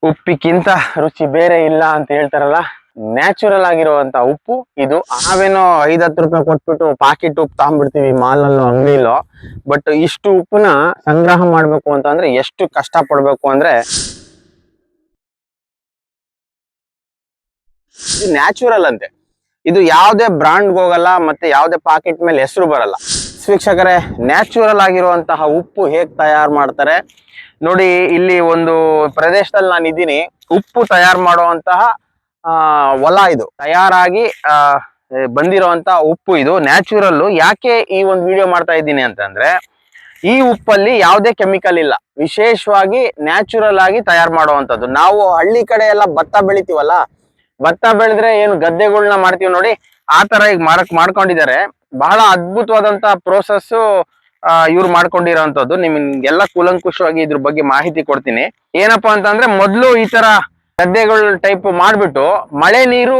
ಉಪ್ಪಿಗಿಂತ ರುಚಿ ಬೇರೆ ಇಲ್ಲ ಅಂತ ಹೇಳ್ತಾರಲ್ಲ, ನ್ಯಾಚುರಲ್ ಆಗಿರುವಂತ ಉಪ್ಪು ಇದು. ನಾವೇನೋ 5-10 ರೂಪಾಯಿ ಕೊಟ್ಬಿಟ್ಟು ಪಾಕೆಟ್ ಉಪ್ಪು ತಗೊಂಡ್ಬಿಡ್ತೀವಿ ಮಾಲಲ್ಲೋ ಅಂಗಡಿಲೋ. ಬಟ್ ಇಷ್ಟು ಉಪ್ಪನ್ನ ಸಂಗ್ರಹ ಮಾಡ್ಬೇಕು ಅಂತಂದ್ರೆ ಎಷ್ಟು ಕಷ್ಟ ಪಡ್ಬೇಕು ಅಂದ್ರೆ, ಇದು ನ್ಯಾಚುರಲ್ ಅಂತೆ. ಇದು ಯಾವುದೇ ಬ್ರಾಂಡ್ಗೆ ಹೋಗಲ್ಲ, ಮತ್ತೆ ಯಾವುದೇ ಪಾಕೆಟ್ ಮೇಲೆ ಹೆಸರು ಬರಲ್ಲ. ವೀಕ್ಷಕರೇ, ನ್ಯಾಚುರಲ್ ಆಗಿರುವಂತಹ ಉಪ್ಪು ಹೇಗ್ ತಯಾರು ಮಾಡ್ತಾರೆ ನೋಡಿ. ಇಲ್ಲಿ ಒಂದು ಪ್ರದೇಶದಲ್ಲಿ ನಾನು ಇದ್ದೀನಿ, ಉಪ್ಪು ತಯಾರು ಮಾಡುವಂತಹ ಹೊಲ ಇದು. ತಯಾರಾಗಿ ಬಂದಿರುವಂತಹ ಉಪ್ಪು ಇದು ನ್ಯಾಚುರಲ್. ಯಾಕೆ ಈ ಒಂದು ವಿಡಿಯೋ ಮಾಡ್ತಾ ಇದ್ದೀನಿ ಅಂತಂದ್ರೆ, ಈ ಉಪ್ಪಲ್ಲಿ ಯಾವುದೇ ಕೆಮಿಕಲ್ ಇಲ್ಲ, ವಿಶೇಷವಾಗಿ ನ್ಯಾಚುರಲ್ ಆಗಿ ತಯಾರು ಮಾಡುವಂಥದ್ದು. ನಾವು ಹಳ್ಳಿ ಕಡೆ ಎಲ್ಲ ಭತ್ತ ಬೆಳಿತೀವಲ್ಲ, ಭತ್ತ ಬೆಳೆದ್ರೆ ಏನು ಗದ್ದೆಗಳನ್ನ ಮಾಡ್ತೀವಿ ನೋಡಿ, ಆ ತರ ಈಗ ಮಾಡ್ಕೊಂಡಿದ್ದಾರೆ. ಬಹಳ ಅದ್ಭುತವಾದಂತ ಪ್ರೋಸೆಸ್ ಇವ್ರು ಮಾಡ್ಕೊಂಡಿರೋಂಥದ್ದು. ನಿಮ್ಗೆಲ್ಲ ಕೂಲಂಕುಷವಾಗಿ ಇದ್ರ ಬಗ್ಗೆ ಮಾಹಿತಿ ಕೊಡ್ತೀನಿ. ಏನಪ್ಪಾ ಅಂತಂದ್ರೆ, ಮೊದ್ಲು ಈ ತರ ಗದ್ದೆಗಳ ಟೈಪ್ ಮಾಡ್ಬಿಟ್ಟು ಮಳೆ ನೀರು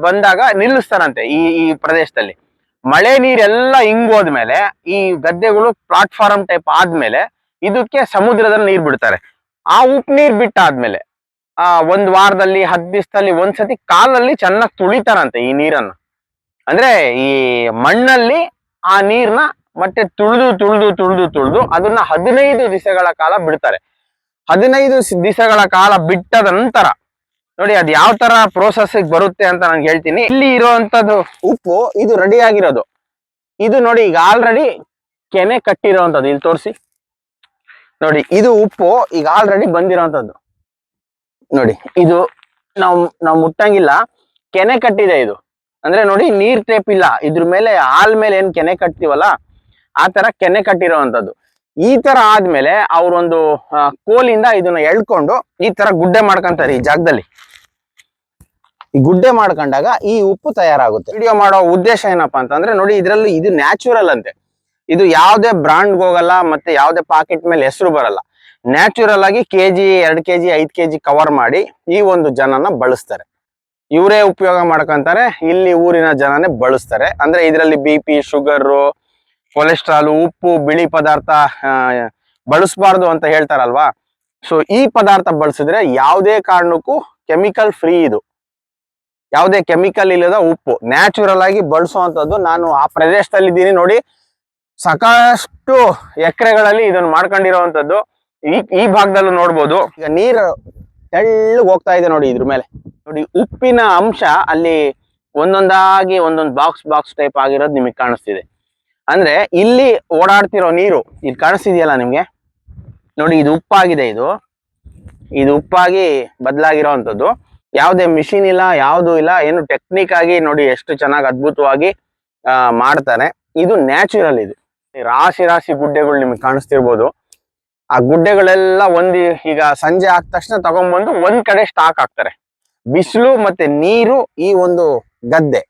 ಬಂದಾಗ ನಿಲ್ಲಿಸ್ತಾರಂತೆ. ಈ ಪ್ರದೇಶದಲ್ಲಿ ಮಳೆ ನೀರೆಲ್ಲ ಹಿಂಗೋದ್ಮೇಲೆ ಈ ಗದ್ದೆಗಳು ಪ್ಲಾಟ್ಫಾರ್ಮ್ ಟೈಪ್ ಆದ್ಮೇಲೆ ಇದಕ್ಕೆ ಸಮುದ್ರದಲ್ಲಿ ನೀರ್ ಬಿಡ್ತಾರೆ. ಆ ಉಪ್ಪು ನೀರ್ ಬಿಟ್ಟಾದ್ಮೇಲೆ 1 ವಾರದಲ್ಲಿ 10 ದಿವಸದಲ್ಲಿ ಒಂದ್ಸತಿ ಕಾಲಲ್ಲಿ ಚೆನ್ನಾಗಿ ತುಳಿತಾರಂತೆ ಈ ನೀರನ್ನ. ಅಂದ್ರೆ ಈ ಮಣ್ಣಲ್ಲಿ ಆ ನೀರ್ನ ಮತ್ತೆ ತುಳಿದು ಅದನ್ನ 15 ದಿವಸಗಳ ಕಾಲ ಬಿಡ್ತಾರೆ. 15 ದಿವಸಗಳ ಕಾಲ ಬಿಟ್ಟದ ನಂತರ ನೋಡಿ ಅದು ಯಾವ ತರ ಪ್ರೋಸೆಸ್ ಬರುತ್ತೆ ಅಂತ ನಾನು ಹೇಳ್ತೀನಿ. ಇಲ್ಲಿ ಇರುವಂತದ್ದು ಉಪ್ಪು ಇದು ರೆಡಿ ಆಗಿರೋದು. ಇದು ನೋಡಿ ಈಗ ಆಲ್ರೆಡಿ ಕೆನೆ ಕಟ್ಟಿರೋಂಥದ್ದು. ಇಲ್ಲಿ ತೋರಿಸಿ ನೋಡಿ, ಇದು ಉಪ್ಪು ಈಗ ಆಲ್ರೆಡಿ ಬಂದಿರೋಂಥದ್ದು ನೋಡಿ. ಇದು ನಾವು ಮುಟ್ಟಂಗಿಲ್ಲ, ಕೆನೆ ಕಟ್ಟಿದೆ ಇದು. ಅಂದ್ರೆ ನೋಡಿ, ನೀರ್ ಟೇಪ್ ಇಲ್ಲ ಇದ್ರ ಮೇಲೆ. ಹಾಲ್ ಮೇಲೆ ಏನ್ ಕೆನೆ ಕಟ್ತೀವಲ್ಲ, ಆ ತರ ಕೆನೆ ಕಟ್ಟಿರೋವಂಥದ್ದು. ಈ ತರ ಆದ್ಮೇಲೆ ಅವ್ರೊಂದು ಕೋಲಿಂದ ಇದನ್ನ ಎಳ್ಕೊಂಡು ಈ ತರ ಗುಡ್ಡೆ ಮಾಡ್ಕೊಂತಾರೆ ಈ ಜಾಗದಲ್ಲಿ. ಈ ಗುಡ್ಡೆ ಮಾಡ್ಕೊಂಡಾಗ ಈ ಉಪ್ಪು ತಯಾರಾಗುತ್ತೆ. ವಿಡಿಯೋ ಮಾಡೋ ಉದ್ದೇಶ ಏನಪ್ಪಾ ಅಂತಂದ್ರೆ ನೋಡಿ, ಇದ್ರಲ್ಲಿ ಇದು ನ್ಯಾಚುರಲ್ ಅಂತೆ. ಇದು ಯಾವುದೇ ಬ್ರಾಂಡ್ಗೆ ಹೋಗಲ್ಲ, ಮತ್ತೆ ಯಾವುದೇ ಪಾಕೆಟ್ ಮೇಲೆ ಹೆಸರು ಬರಲ್ಲ. ನ್ಯಾಚುರಲ್ ಆಗಿ kg 2 kg 5 kg ಕವರ್ ಮಾಡಿ ಈ ಒಂದು ಜನನ ಬಳಸ್ತಾರೆ. ಇವರೇ ಉಪಯೋಗ ಮಾಡ್ಕೊಂತಾರೆ, ಇಲ್ಲಿ ಊರಿನ ಜನನೇ ಬಳಸ್ತಾರೆ. ಅಂದ್ರೆ ಇದರಲ್ಲಿ BP, ಶುಗರು, ಕೊಲೆಸ್ಟ್ರಾಲ್, ಉಪ್ಪು, ಬಿಳಿ ಪದಾರ್ಥ ಬಳಸಬಾರ್ದು ಅಂತ ಹೇಳ್ತಾರಲ್ವಾ. ಸೊ ಈ ಪದಾರ್ಥ ಬಳಸಿದ್ರೆ ಯಾವುದೇ ಕಾರಣಕ್ಕೂ ಕೆಮಿಕಲ್ ಫ್ರೀ. ಇದು ಯಾವುದೇ ಕೆಮಿಕಲ್ ಇಲ್ಲದ ಉಪ್ಪು ನ್ಯಾಚುರಲ್ ಆಗಿ ಬಳಸುವಂಥದ್ದು. ನಾನು ಆ ಪ್ರದೇಶದಲ್ಲಿ ಇದ್ದೀನಿ ನೋಡಿ, ಸಾಕಷ್ಟು ಎಕರೆಗಳಲ್ಲಿ ಇದನ್ನು ಮಾಡ್ಕೊಂಡಿರೋವಂಥದ್ದು. ಈ ಭಾಗದಲ್ಲೂ ನೋಡ್ಬೋದು. ಈಗ ನೀರು ತೆಳ್ಳಗೆ ಹೋಗ್ತಾ ಇದೆ ನೋಡಿ ಇದ್ರ ಮೇಲೆ. ನೋಡಿ ಉಪ್ಪಿನ ಅಂಶ ಅಲ್ಲಿ ಒಂದೊಂದಾಗಿ ಒಂದೊಂದು ಬಾಕ್ಸ್ ಟೈಪ್ ಆಗಿರೋದು ನಿಮಗೆ ಕಾಣಿಸ್ತಿದೆ. ಅಂದ್ರೆ ಇಲ್ಲಿ ಓಡಾಡ್ತಿರೋ ನೀರು ಇದು ಕಾಣಿಸ್ತಿದೆಯಲ್ಲ ನಿಮ್ಗೆ ನೋಡಿ, ಇದು ಉಪ್ಪಾಗಿದೆ. ಇದು ಉಪ್ಪಾಗಿ ಬದಲಾಗಿರೋವಂಥದ್ದು. ಯಾವುದೇ ಮಿಷಿನ್ ಇಲ್ಲ, ಯಾವುದೂ ಇಲ್ಲ, ಏನು ಟೆಕ್ನಿಕ್ ಆಗಿ ನೋಡಿ ಎಷ್ಟು ಚೆನ್ನಾಗಿ ಅದ್ಭುತವಾಗಿ ಮಾಡ್ತಾರೆ. ಇದು ನ್ಯಾಚುರಲ್. ಇದು ರಾಶಿ ಗುಡ್ಡೆಗಳು ನಿಮಗೆ ಕಾಣಿಸ್ತಿರ್ಬೋದು. ಆ ಗುಡ್ಡೆಗಳೆಲ್ಲ ಈಗ ಸಂಜೆ ಆದ ತಕ್ಷಣ ತಗೊಂಡ್ಬಂದು ಒಂದ್ ಕಡೆ ಸ್ಟಾಕ್ ಹಾಕ್ತಾರೆ. ಬಿಸಿಲು ಮತ್ತೆ ನೀರು, ಈ ಒಂದು ಗದ್ದೆ,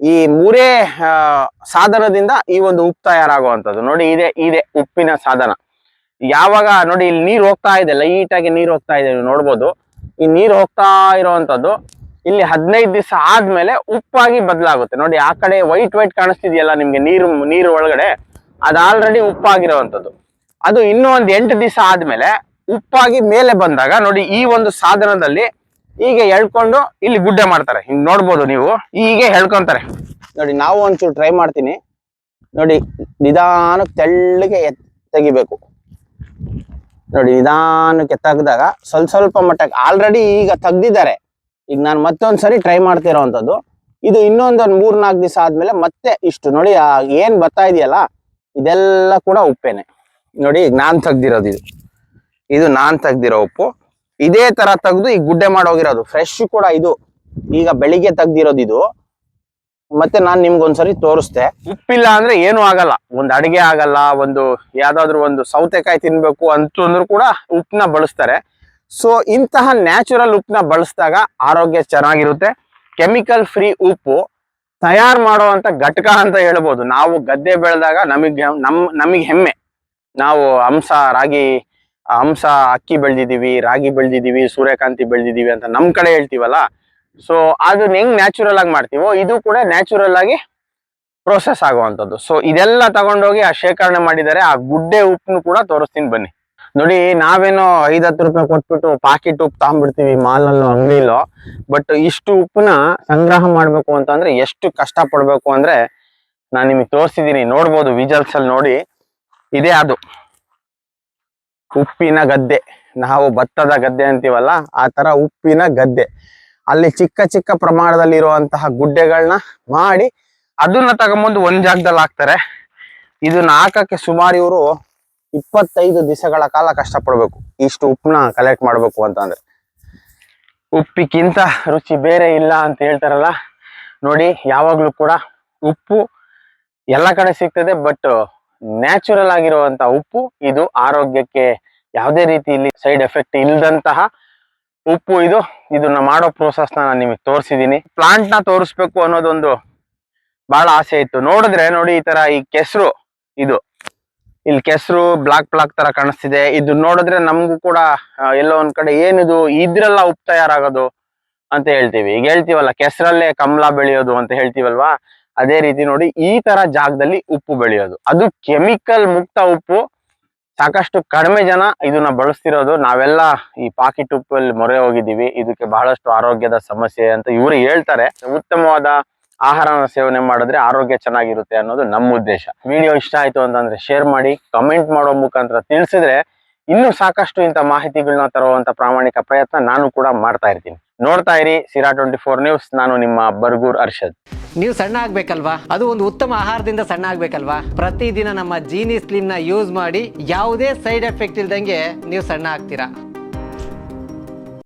ಈ ಮೂರೇ ಸಾಧನದಿಂದ ಈ ಒಂದು ಉಪ್ಪು ತಯಾರಾಗುವಂಥದ್ದು. ನೋಡಿ ಇದೆ ಉಪ್ಪಿನ ಸಾಧನ. ಯಾವಾಗ ನೋಡಿ ಇಲ್ಲಿ ನೀರು ಹೋಗ್ತಾ ಇದೆ, ಲೈಟ್ ಆಗಿ ನೀರು ಹೋಗ್ತಾ ಇದೆ, ನೀವು ನೋಡ್ಬೋದು. ಈ ನೀರು ಹೋಗ್ತಾ ಇರುವಂತದ್ದು ಇಲ್ಲಿ 15 ದಿವಸ ಆದ್ಮೇಲೆ ಉಪ್ಪಾಗಿ ಬದಲಾಗುತ್ತೆ. ನೋಡಿ ಆ ಕಡೆ ವೈಟ್ ಕಾಣಿಸ್ತಿದೆಯಲ್ಲ ನಿಮ್ಗೆ ನೀರು ಒಳಗಡೆ, ಅದು ಆಲ್ರೆಡಿ ಉಪ್ಪಾಗಿರುವಂಥದ್ದು. ಅದು ಇನ್ನೂ ಒಂದು 8 ದಿವಸ ಆದ್ಮೇಲೆ ಉಪ್ಪಾಗಿ ಮೇಲೆ ಬಂದಾಗ ನೋಡಿ ಈ ಒಂದು ಸಾಧನದಲ್ಲಿ ಹೀಗೆ ಎಳ್ಕೊಂಡು ಇಲ್ಲಿ ಗುಡ್ಡೆ ಮಾಡ್ತಾರೆ. ಹಿಂಗ್ ನೋಡ್ಬೋದು ನೀವು, ಹೀಗೆ ಎಳ್ಕೊಂತಾರೆ ನೋಡಿ. ನಾವು ಒಂಚೂರು ಟ್ರೈ ಮಾಡ್ತೀನಿ ನೋಡಿ. ನಿಧಾನಕ್ಕೆ ತೆಳ್ಳಗೆ ತೆಗಿಬೇಕು ನೋಡಿ. ನಿಧಾನಕ್ಕೆ ತೆಗ್ದಾಗ ಸ್ವಲ್ಪ ಮಟ್ಟಕ್ಕೆ ಆಲ್ರೆಡಿ ಈಗ ತೆಗ್ದಿದ್ದಾರೆ. ಈಗ ನಾನು ಮತ್ತೊಂದ್ಸರಿ ಟ್ರೈ ಮಾಡ್ತಿರೋವಂಥದ್ದು. ಇದು ಇನ್ನೊಂದು 3-4 ದಿವಸ ಆದ್ಮೇಲೆ ಮತ್ತೆ ಇಷ್ಟು ನೋಡಿ ಏನ್ ಬರ್ತಾ ಇದೆಯಲ್ಲ, ಇದೆಲ್ಲ ಕೂಡ ಉಪ್ಪೇನೆ ನೋಡಿ. ಈಗ ನಾನ್ ತೆಗ್ದಿರೋದು ಇದು ನಾನ್ ತೆಗ್ದಿರೋ ಉಪ್ಪು. ಇದೇ ತರ ತೆಗ್ದು ಈಗ ಗುಡ್ಡೆ ಮಾಡೋಗಿರೋದು ಫ್ರೆಶ್ ಕೂಡ. ಇದು ಈಗ ಬೆಳಿಗ್ಗೆ ತೆಗ್ದಿರೋದು ಇದು. ಮತ್ತೆ ನಾನ್ ನಿಮ್ಗೊಂದ್ಸರಿ ತೋರಿಸ್ದೆ. ಉಪ್ಪಿಲ್ಲ ಅಂದ್ರೆ ಏನು ಆಗಲ್ಲ, ಒಂದು ಅಡಿಗೆ ಆಗಲ್ಲ. ಒಂದು ಯಾವ್ದಾದ್ರು ಒಂದು ಸೌತೆಕಾಯಿ ತಿನ್ಬೇಕು ಅಂತಂದ್ರು ಕೂಡ ಉಪ್ಪನ್ನ ಬಳಸ್ತಾರೆ. ಸೊ ಇಂತಹ ನ್ಯಾಚುರಲ್ ಉಪ್ಪನ್ನ ಬಳಸಿದಾಗ ಆರೋಗ್ಯ ಚೆನ್ನಾಗಿರುತ್ತೆ. ಕೆಮಿಕಲ್ ಫ್ರೀ ಉಪ್ಪು ತಯಾರು ಮಾಡುವಂತ ಘಟಕ ಅಂತ ಹೇಳ್ಬೋದು. ನಾವು ಗದ್ದೆ ಬೆಳೆದಾಗ ನಮಗೆ ಹೆಮ್ಮೆ. ನಾವು ಹಂಸ ಅಕ್ಕಿ ಬೆಳೆದಿದ್ದೀವಿ, ರಾಗಿ ಬೆಳೆದಿದ್ದೀವಿ, ಸೂರ್ಯಕಾಂತಿ ಬೆಳೆದಿದ್ದೀವಿ ಅಂತ ನಮ್ ಕಡೆ ಹೇಳ್ತೀವಲ್ಲ. ಸೊ ಅದನ್ನ ಹೆಂಗ್ ನ್ಯಾಚುರಲ್ ಆಗಿ ಮಾಡ್ತೀವೋ ಇದು ಕೂಡ ನ್ಯಾಚುರಲ್ ಆಗಿ ಪ್ರೋಸೆಸ್ ಆಗುವಂಥದ್ದು. ಸೊ ಇದೆಲ್ಲ ತಗೊಂಡೋಗಿ ಶೇಖರಣೆ ಮಾಡಿದ್ದಾರೆ. ಆ ಗುಡ್ಡೆ ಉಪ್ಪನ್ನು ಕೂಡ ತೋರಿಸ್ತೀನಿ ಬನ್ನಿ. ನೋಡಿ ನಾವೇನೋ 5-10 ರೂಪಾಯಿ ಕೊಟ್ಬಿಟ್ಟು ಪಾಕೆಟ್ ಉಪ್ಪು ತಗೊಂಡ್ಬಿಡ್ತೀವಿ ಮಾಲಲ್ಲೋ ಅಂಗಡಿಲೋ. ಬಟ್ ಇಷ್ಟು ಉಪ್ಪನ್ನ ಸಂಗ್ರಹ ಮಾಡ್ಬೇಕು ಅಂತಂದ್ರೆ ಎಷ್ಟು ಕಷ್ಟ ಪಡ್ಬೇಕು ಅಂದ್ರೆ ನಾನು ನಿಮಗೆ ತೋರಿಸಿದೀನಿ, ನೋಡ್ಬೋದು ವಿಜುವಲ್ಸ್ ಅಲ್ಲಿ ನೋಡಿ. ಇದೇ ಅದು ಉಪ್ಪಿನ ಗದ್ದೆ, ನಾವು ಭತ್ತದ ಗದ್ದೆ ಅಂತೀವಲ್ಲ ಆ ತರ ಉಪ್ಪಿನ ಗದ್ದೆ. ಅಲ್ಲಿ ಚಿಕ್ಕ ಚಿಕ್ಕ ಪ್ರಮಾಣದಲ್ಲಿ ಇರುವಂತಹ ಗುಡ್ಡೆಗಳನ್ನ ಮಾಡಿ ಅದನ್ನ ತಗೊಂಬಂದು ಒಂದ್ ಜಾಗದಲ್ಲಿ ಹಾಕ್ತಾರೆ. ಇದನ್ನ ಹಾಕಕ್ಕೆ ಸುಮಾರು ಇವರು 25 ದಿವಸಗಳ ಕಾಲ ಕಷ್ಟಪಡ್ಬೇಕು ಇಷ್ಟು ಉಪ್ಪನ್ನ ಕಲೆಕ್ಟ್ ಮಾಡ್ಬೇಕು ಅಂತಂದ್ರೆ. ಉಪ್ಪಿಗಿಂತ ರುಚಿ ಬೇರೆ ಇಲ್ಲ ಅಂತ ಹೇಳ್ತಾರಲ್ಲ ನೋಡಿ. ಯಾವಾಗ್ಲೂ ಕೂಡ ಉಪ್ಪು ಎಲ್ಲ ಕಡೆ ಸಿಗ್ತದೆ, ಬಟ್ ನ್ಯಾಚುರಲ್ ಆಗಿರುವಂತಹ ಉಪ್ಪು ಇದು. ಆರೋಗ್ಯಕ್ಕೆ ಯಾವುದೇ ರೀತಿಯಲ್ಲಿ ಸೈಡ್ ಎಫೆಕ್ಟ್ ಇಲ್ಲದಂತಹ ಉಪ್ಪು ಇದು. ಇದನ್ನ ಮಾಡೋ ಪ್ರೋಸೆಸ್ ನಾನು ನಿಮಗೆ ತೋರಿಸಿದೀನಿ. ಪ್ಲಾಂಟ್ ನ ತೋರಿಸ್ಬೇಕು ಅನ್ನೋದೊಂದು ಬಹಳ ಆಸೆ ಇತ್ತು. ನೋಡಿದ್ರೆ ನೋಡಿ ಈ ತರ ಈ ಕೆಸರು, ಇದು ಇಲ್ಲಿ ಕೆಸರು ಬ್ಲಾಕ್ ಬ್ಲಾಕ್ ತರ ಕಾಣಿಸ್ತಿದೆ. ಇದು ನೋಡಿದ್ರೆ ನಮಗೂ ಕೂಡ ಎಲ್ಲೋ ಒಂದ್ ಕಡೆ ಏನಿದು ಇದ್ರೆಲ್ಲ ಉಪ್ಪು ತಯಾರಾಗೋದು ಅಂತ ಹೇಳ್ತೀವಿ. ಈಗ ಹೇಳ್ತೀವಲ್ಲ ಕೆಸರಲ್ಲೇ ಕಮಲ ಬೆಳೆಯೋದು ಅಂತ ಹೇಳ್ತೀವಲ್ವಾ, ಅದೇ ರೀತಿ ನೋಡಿ ಈ ತರ ಜಾಗದಲ್ಲಿ ಉಪ್ಪು ಬೆಳೆಯೋದು. ಅದು ಕೆಮಿಕಲ್ ಮುಕ್ತ ಉಪ್ಪು. ಸಾಕಷ್ಟು ಕಡಿಮೆ ಜನ ಇದನ್ನ ಬಳಸ್ತಿರೋದು. ನಾವೆಲ್ಲ ಈ ಪಾಕೆಟ್ ಉಪ್ಪಲ್ಲಿ ಮೊರೆ ಹೋಗಿದ್ದೀವಿ. ಇದಕ್ಕೆ ಬಹಳಷ್ಟು ಆರೋಗ್ಯದ ಸಮಸ್ಯೆ ಅಂತ ಇವರು ಹೇಳ್ತಾರೆ. ಉತ್ತಮವಾದ ಆಹಾರನ ಸೇವನೆ ಮಾಡಿದ್ರೆ ಆರೋಗ್ಯ ಚೆನ್ನಾಗಿರುತ್ತೆ ಅನ್ನೋದು ನಮ್ಮ ಉದ್ದೇಶ. ವಿಡಿಯೋ ಇಷ್ಟ ಆಯ್ತು ಅಂತಂದ್ರೆ ಶೇರ್ ಮಾಡಿ, ಕಮೆಂಟ್ ಮಾಡೋ ಮುಖಾಂತರ ತಿಳಿಸಿದ್ರೆ ಇನ್ನೂ ಸಾಕಷ್ಟು ಇಂಥ ಮಾಹಿತಿಗಳನ್ನ ತರುವಂತ ಪ್ರಾಮಾಣಿಕ ಪ್ರಯತ್ನ ನಾನು ಕೂಡ ಮಾಡ್ತಾ ಇರ್ತೀನಿ. ನೋಡ್ತಾ ಇರಿ ಸಿರಾ 24 ನ್ಯೂಸ್. ನಾನು ನಿಮ್ಮ ಬರ್ಗೂರ್ ಅರ್ಷದ್. ನೀವು ಸಣ್ಣ ಆಗ್ಬೇಕಲ್ವಾ? ಅದು ಒಂದು ಉತ್ತಮ ಆಹಾರದಿಂದ ಸಣ್ಣ ಆಗ್ಬೇಕಲ್ವಾ? ಪ್ರತಿದಿನ ನಮ್ಮ ಜೀನಿ ಸ್ಲಿಮ್ ನ ಯೂಸ್ ಮಾಡಿ ಯಾವುದೇ ಸೈಡ್ ಎಫೆಕ್ಟ್ ಇಲ್ದಂಗೆ ನೀವು ಸಣ್ಣ ಆಗ್ತೀರಾ.